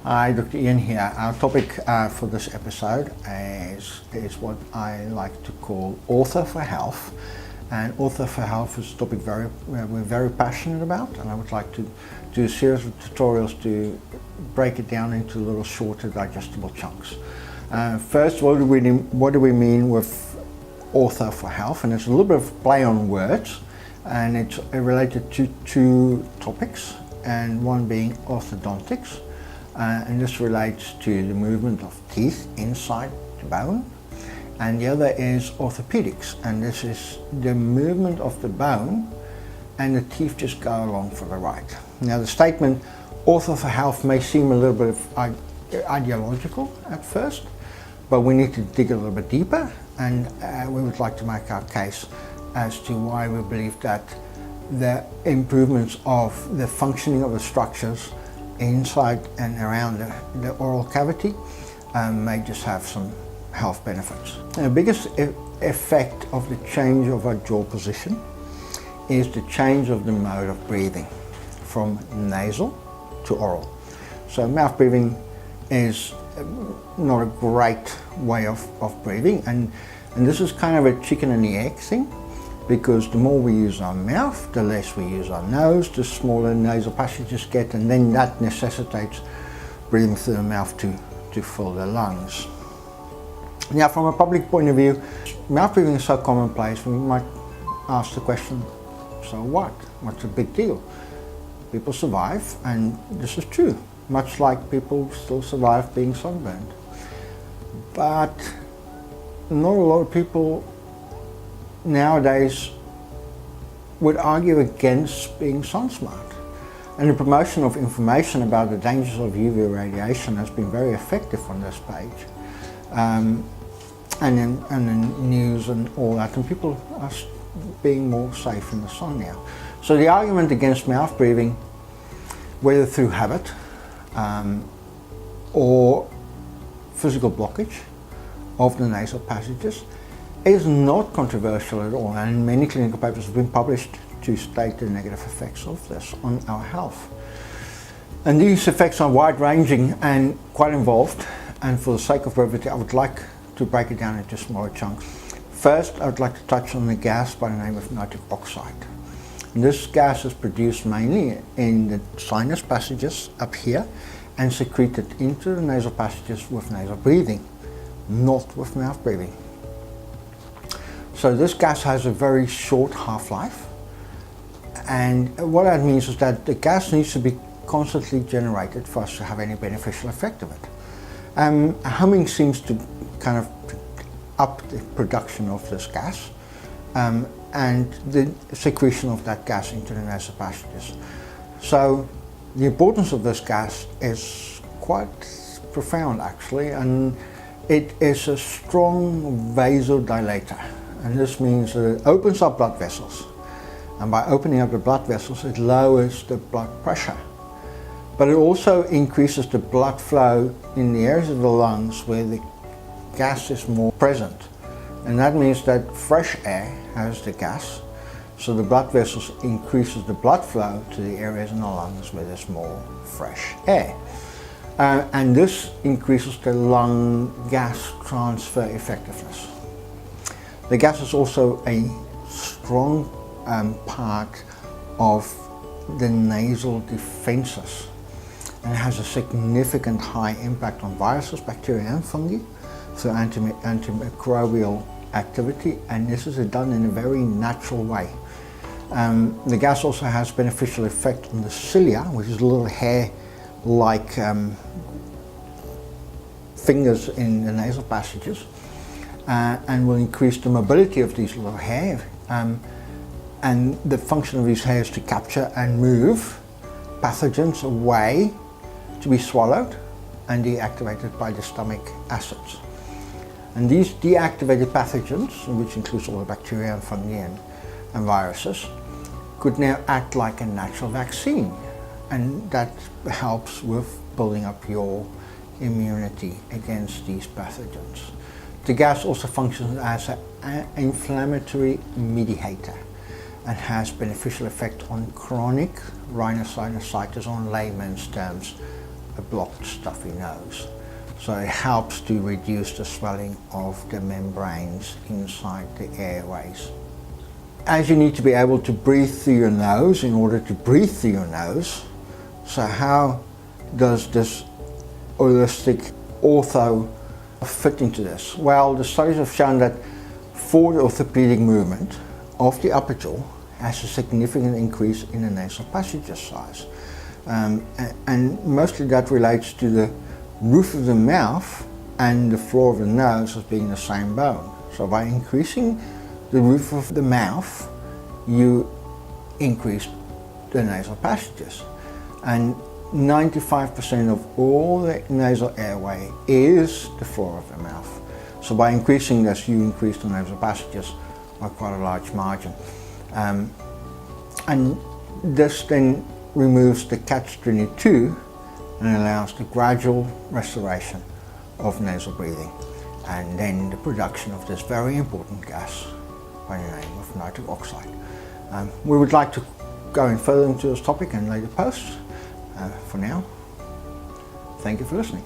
Hi, Dr. Ian here. Our topic for this episode is what I like to call Ortho for Health. And Ortho for Health is a topic we're very passionate about, and I would like to do a series of tutorials to break it down into little shorter digestible chunks. First, what do we mean with Ortho for Health? And it's a little bit of play on words, and it's related to two topics, and one being orthodontics. And this relates to the movement of teeth inside the bone, and the other is orthopedics, and this is the movement of the bone and the teeth just go along for the ride. Now, the statement Ortho for Health may seem a little bit of ideological at first, but we need to dig a little bit deeper, and we would like to make our case as to why we believe that the improvements of the functioning of the structures inside and around the oral cavity may just have some health benefits. The biggest effect of the change of our jaw position is the change of the mode of breathing from nasal to oral. So mouth breathing is not a great way of breathing, and this is kind of a chicken and the egg thing, because the more we use our mouth, the less we use our nose, the smaller nasal passages get, and then that necessitates breathing through the mouth to fill the lungs. Now, from a public point of view, mouth breathing is so commonplace, we might ask the question, so what? What's the big deal? People survive, and this is true, much like people still survive being sunburned. But not a lot of people nowadays would argue against being sun smart, and the promotion of information about the dangers of UV radiation has been very effective on this page, and in news and all that, and people are being more safe in the sun now. So the argument against mouth breathing, whether through habit or physical blockage of the nasal passages, is not controversial at all, and many clinical papers have been published to state the negative effects of this on our health. And these effects are wide-ranging and quite involved, and for the sake of brevity I would like to break it down into smaller chunks. First, I would like to touch on the gas by the name of nitric oxide. And this gas is produced mainly in the sinus passages up here and secreted into the nasal passages with nasal breathing, not with mouth breathing. So this gas has a very short half-life, and what that means is that the gas needs to be constantly generated for us to have any beneficial effect of it. Humming seems to kind of up the production of this gas and the secretion of that gas into the nasal passages. So the importance of this gas is quite profound actually, and it is a strong vasodilator. And this means that it opens up blood vessels, and by opening up the blood vessels it lowers the blood pressure, but it also increases the blood flow in the areas of the lungs where the gas is more present, and that means that fresh air has the gas, so the blood vessels increases the blood flow to the areas in the lungs where there's more fresh air, and this increases the lung gas transfer effectiveness. The gas is also a strong part of the nasal defenses, and it has a significant high impact on viruses, bacteria and fungi through antimicrobial activity, and this is done in a very natural way. The gas also has beneficial effect on the cilia, which is a little hair-like fingers in the nasal passages, and will increase the mobility of these little hair, and the function of these hairs to capture and move pathogens away to be swallowed and deactivated by the stomach acids. And these deactivated pathogens, which includes all the bacteria and fungi and viruses, could now act like a natural vaccine, and that helps with building up your immunity against these pathogens. The gas also functions as an inflammatory mediator and has beneficial effect on chronic rhinosinusitis, on layman's terms, a blocked, stuffy nose. So it helps to reduce the swelling of the membranes inside the airways. As you need to be able to breathe through your nose in order to breathe through your nose, so how does this holistic ortho fit into this? Well, the studies have shown that forward orthopedic movement of the upper jaw has a significant increase in the nasal passages size. And mostly that relates to the roof of the mouth and the floor of the nose as being the same bone. So by increasing the roof of the mouth, you increase the nasal passages. And 95% of all the nasal airway is the floor of the mouth. So by increasing this, you increase the nasal passages by quite a large margin. And this then removes the catch-22 and allows the gradual restoration of nasal breathing, and then the production of this very important gas by the name of nitric oxide. We would like to go in further into this topic in later posts. For now, thank you for listening.